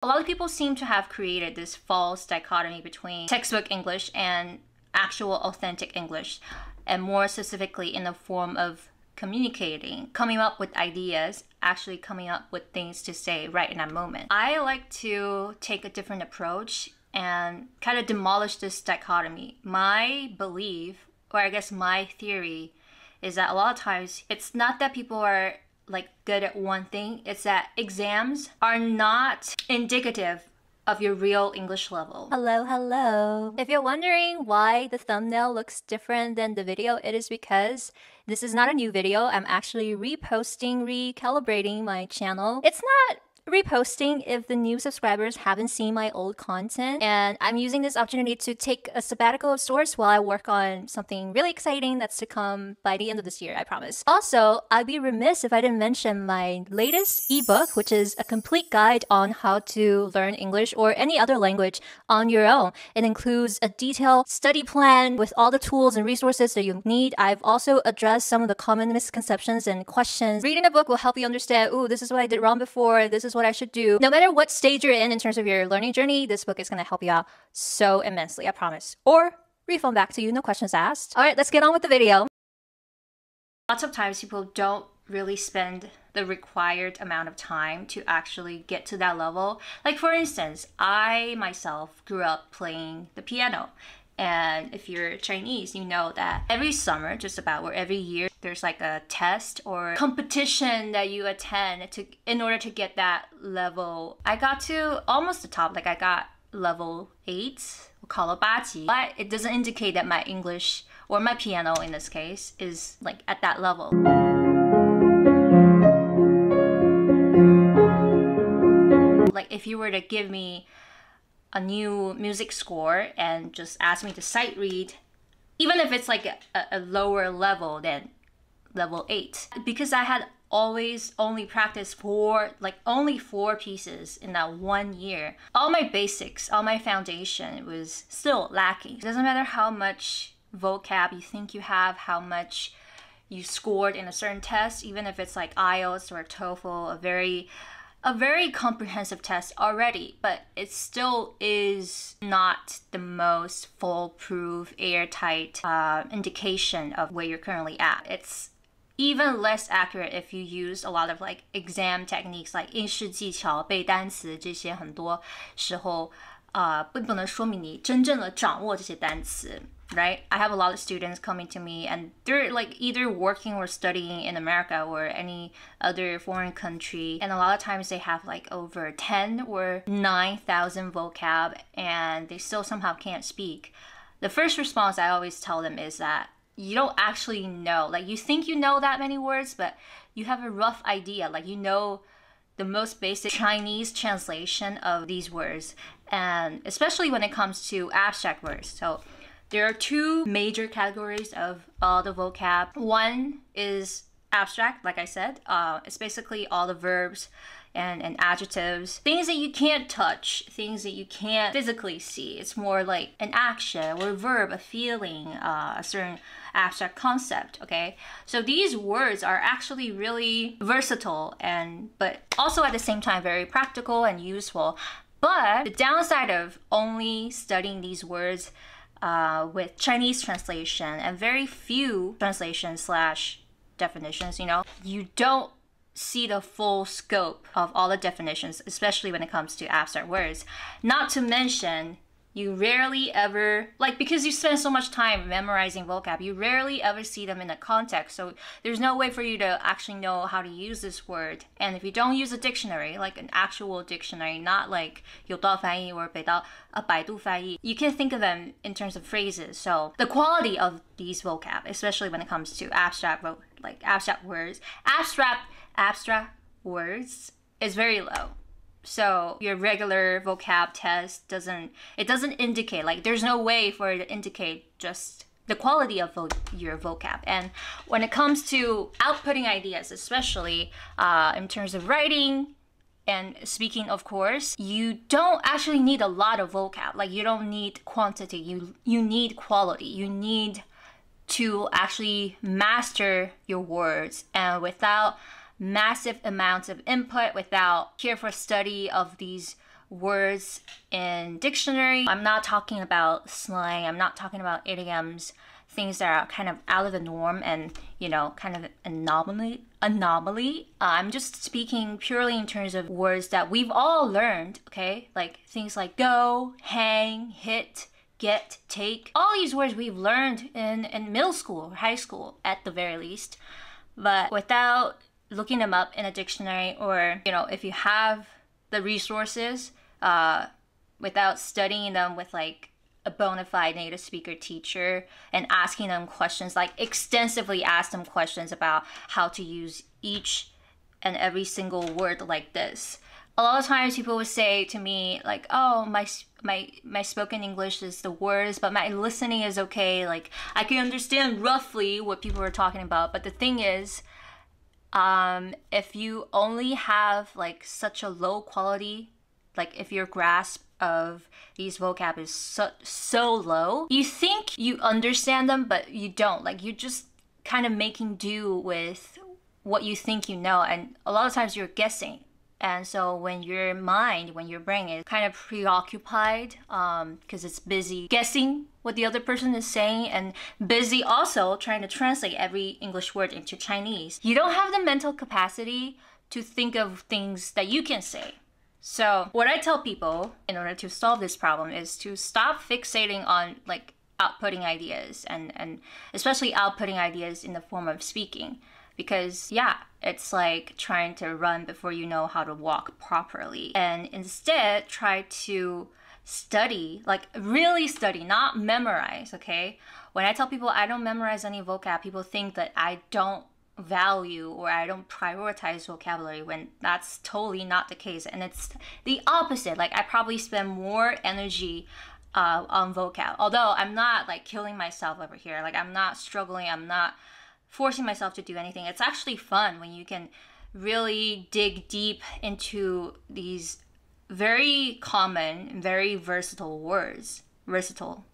A lot of people seem to have created this false dichotomy between textbook English and actual authentic English, and more specifically in the form of communicating, coming up with ideas, actually coming up with things to say right in that moment. I like to take a different approach and kind of demolish this dichotomy. My belief, or I guess my theory, is that a lot of times it's not that people are like good at one thing, it's that exams are not indicative of your real English level. Hello. If you're wondering why the thumbnail looks different than the video, it is because this is not a new video. I'm actually recalibrating my channel. It's not reposting if the new subscribers haven't seen my old content, and I'm using this opportunity to take a sabbatical of sorts while I work on something really exciting that's to come by the end of this year, I promise. Also, I'd be remiss if I didn't mention my latest ebook, which is a complete guide on how to learn English or any other language on your own. It includes a detailed study plan with all the tools and resources that you need. I've also addressed some of the common misconceptions and questions. Reading the book will help you understand, ooh, this is what I did wrong before, this is what I should do. No matter what stage you're in terms of your learning journey, this book is going to help you out so immensely, I promise. Or refund back to you, no questions asked. All right, let's get on with the video. Lots of times people don't really spend the required amount of time to actually get to that level. Like for instance, I myself grew up playing the piano. And if you're Chinese, you know that every summer, just about, or every year, there's like a test or competition that you attend in order to get that level. I got to almost the top, like I got level 8, we'll call it 八级. But it doesn't indicate that my English, or my piano in this case, is like at that level. Like if you were to give me a new music score and just ask me to sight read, even if it's like a lower level than level 8, because I had always only practiced only 4 pieces in that 1 year, all my basics, all my foundation was still lacking. It doesn't matter how much vocab you think you have, how much you scored in a certain test, even if it's like IELTS or TOEFL, a very comprehensive test already, but it still is not the most foolproof, airtight indication of where you're currently at. It's even less accurate if you use a lot of like exam techniques like 应试技巧、背单词，这些很多时候并不能说明你真正的掌握这些单词。Right? I have a lot of students coming to me and they're like either working or studying in America or any other foreign country. And a lot of times they have like over 10 or 9,000 vocab and they still somehow can't speak. The first response I always tell them is that you don't actually know. Like you think you know that many words, but you have a rough idea. Like you know the most basic Chinese translation of these words. And especially when it comes to abstract words. So there are 2 major categories of all the vocab. One is abstract, like I said. It's basically all the verbs and adjectives. Things that you can't touch, things that you can't physically see. It's more like an action or a verb, a feeling, a certain abstract concept, okay? So these words are actually really versatile but also at the same time very practical and useful. But the downside of only studying these words with Chinese translation and very few translations / definitions, you don't see the full scope of all the definitions, especially when it comes to abstract words. Not to mention, you rarely ever, because you spend so much time memorizing vocab, you rarely ever see them in a context. So there's no way for you to actually know how to use this word. And if you don't use a dictionary, like an actual dictionary, not like 有道翻译 or 百度翻译, you can think of them in terms of phrases. So the quality of these vocab, especially when it comes to abstract words, abstract words is very low. So your regular vocab test doesn't indicate, like there's no way for it to indicate just the quality of your vocab. And when it comes to outputting ideas, especially in terms of writing and speaking, of course, you don't actually need a lot of vocab. Like you don't need quantity, you need quality. You need to actually master your words, and without massive amounts of input, without careful study of these words in dictionary. I'm not talking about slang. I'm not talking about idioms, things that are kind of out of the norm and, kind of anomaly. I'm just speaking purely in terms of words that we've all learned, okay? Like things like go, hang, hit, get, take. All these words we've learned in middle school or high school at the very least. But without looking them up in a dictionary or, if you have the resources, without studying them with like a bona fide native speaker teacher and asking them questions, like extensively ask them questions about how to use each and every single word like this. A lot of times people would say to me like, oh, my spoken English is the worst, but my listening is okay. Like I can understand roughly what people are talking about. But the thing is, if you only have like such a low quality, like if your grasp of these vocab is so low, you think you understand them, but you don't. Like you're just kind of making do with what you think you know. And a lot of times you're guessing. And so when your brain is kind of preoccupied, because it's busy guessing what the other person is saying and busy also trying to translate every English word into Chinese, you don't have the mental capacity to think of things that you can say. So what I tell people in order to solve this problem is to stop fixating on like outputting ideas and especially outputting ideas in the form of speaking. Because it's like trying to run before you know how to walk properly. And instead try to study, like really study, not memorize, okay? When I tell people I don't memorize any vocab, people think that I don't value or I don't prioritize vocabulary, when that's totally not the case. And it's the opposite. Like I probably spend more energy on vocab. Although I'm not like killing myself over here. Like I'm not struggling. I'm not forcing myself to do anything. It's actually fun when you can really dig deep into these very common, very versatile words. Versatile.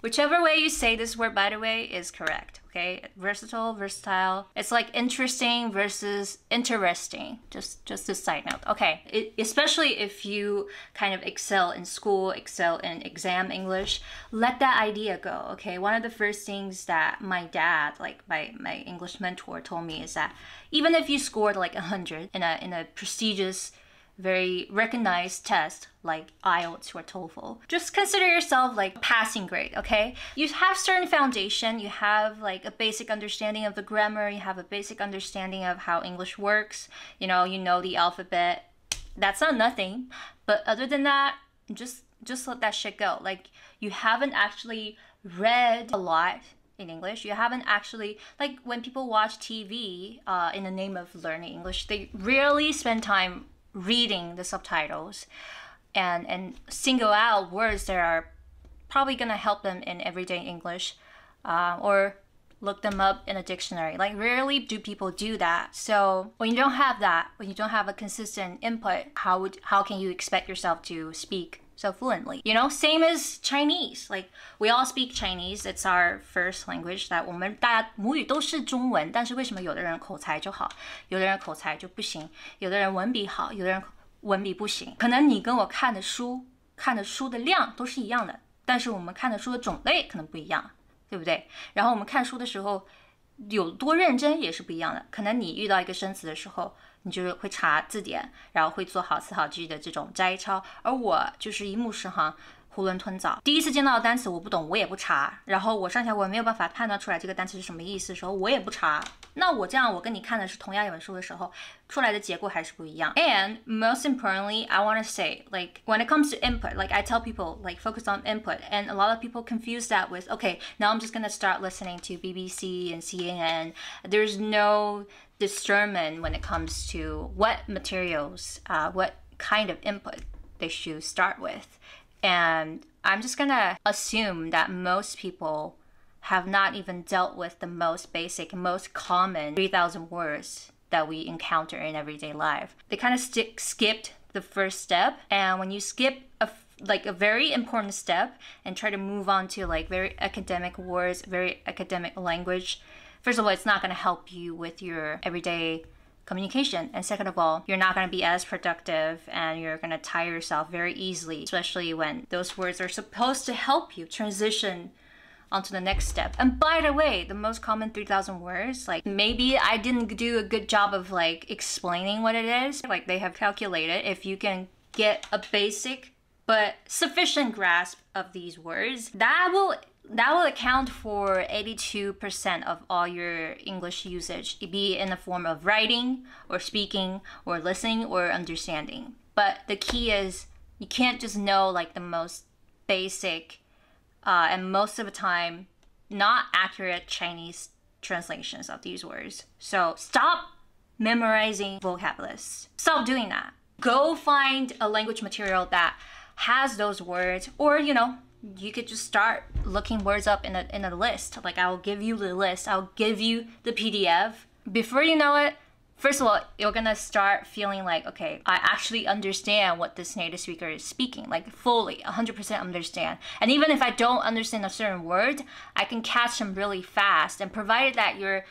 Whichever way you say this word, by the way, is correct. Okay, versatile. It's like interesting versus interesting. Just a side note. Okay, especially if you kind of excel in school, excel in exam English, let that idea go. Okay, one of the first things that my dad, like my English mentor, told me is that even if you scored like 100 in a prestigious, very recognized test like IELTS or TOEFL, just consider yourself like passing grade, okay? You have certain foundation, you have like a basic understanding of the grammar, you have a basic understanding of how English works, you know the alphabet. That's not nothing, but other than that, just let that shit go. Like you haven't actually read a lot in English. You haven't actually, like when people watch TV in the name of learning English, they rarely spend time reading the subtitles and single out words that are probably gonna help them in everyday English, or look them up in a dictionary. Like rarely do people do that. So when you don't have that, when you don't have a consistent input, how can you expect yourself to speak so fluently? Same as Chinese. Like we all speak Chinese. It's our first language. That 我们大家母语都是中文，但是为什么有的人口才就好，有的人口才就不行，有的人文笔好，有的人文笔不行？可能你跟我看的书的量都是一样的，但是我们看的书的种类可能不一样，对不对？然后我们看书的时候有多认真也是不一样的。可能你遇到一个生词的时候，你就是会查字典，然后会做好词好句的这种摘抄，而我就是一目十行，囫囵吞枣。第一次见到的单词我不懂，我也不查，然后我上下文没有办法判断出来这个单词是什么意思的时候，我也不查。那我这样，我跟你看的是同样一本书的时候，出来的结果还是不一样。And most importantly, I want to say, like when it comes to input, like I tell people, like focus on input, and a lot of people confuse that with, okay, now I'm just gonna start listening to BBC and CNN. There's no discernment when it comes to what materials, what kind of input they should start with. And I'm just gonna assume that most people have not even dealt with the most basic, most common 3,000 words that we encounter in everyday life. They kind of skipped the first step. And when you skip a very important step and try to move on to like very academic words, very academic language, first of all, it's not going to help you with your everyday communication. And second of all, you're not going to be as productive and you're going to tire yourself very easily, especially when those words are supposed to help you transition onto the next step. And by the way, the most common 3,000 words, like maybe I didn't do a good job of like explaining what it is. Like they have calculated if you can get a basic but sufficient grasp of these words, that will account for 82% of all your English usage, be it in the form of writing or speaking or listening or understanding. But the key is you can't just know like the most basic and most of the time not accurate Chinese translations of these words. So stop memorizing vocab lists. Stop doing that. Go find a language material that has those words, or you could just start looking words up in a list. Like I'll give you the list, I'll give you the PDF. Before you know it, first of all, you're gonna start feeling like, okay, I actually understand what this native speaker is speaking, like fully, 100% understand. And even if I don't understand a certain word, I can catch them really fast. And provided that your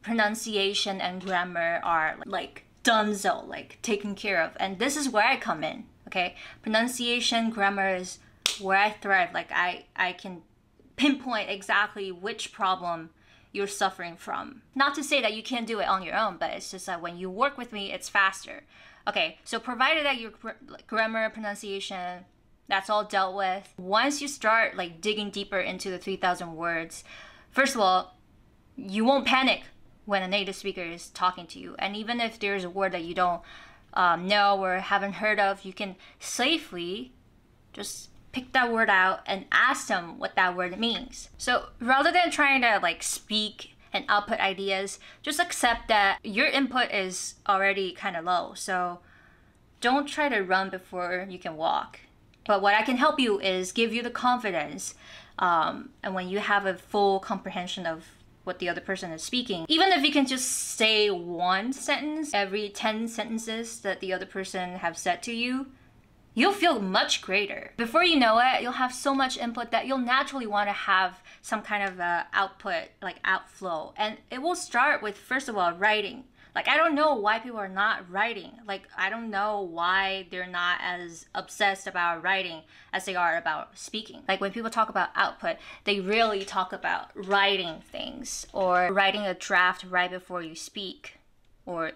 pronunciation and grammar are like donezo, like taken care of. And this is where I come in, okay? Pronunciation, grammar is where I thrive. Like I can pinpoint exactly which problem you're suffering from. Not to say that you can't do it on your own, but it's just that when you work with me, it's faster. Okay, so provided that your grammar, pronunciation, that's all dealt with, once you start like digging deeper into the 3,000 words, first of all, you won't panic when a native speaker is talking to you. And even if there's a word that you don't know or haven't heard of, you can safely just pick that word out and ask them what that word means. So rather than trying to like speak and output ideas, just accept that your input is already kind of low. So don't try to run before you can walk. But what I can help you is give you the confidence. And when you have a full comprehension of what the other person is speaking, even if you can just say one sentence every 10 sentences that the other person have said to you, you'll feel much greater. Before you know it, you'll have so much input that you'll naturally want to have some kind of output, like outflow. And it will start with, first of all, writing. Like, I don't know why people are not writing. Like, I don't know why they're not as obsessed about writing as they are about speaking. Like, when people talk about output, they really talk about writing things or writing a draft right before you speak, or,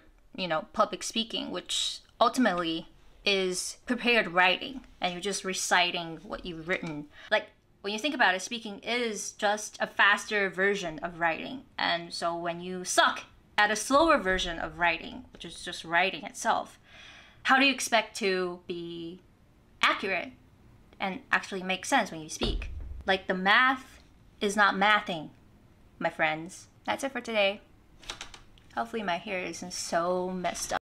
public speaking, which ultimately is prepared writing, and you're just reciting what you've written. Like, when you think about it, speaking is just a faster version of writing. And so when you suck at a slower version of writing, which is just writing itself, how do you expect to be accurate and actually make sense when you speak? Like, the math is not mathing, my friends. That's it for today. Hopefully my hair isn't so messed up.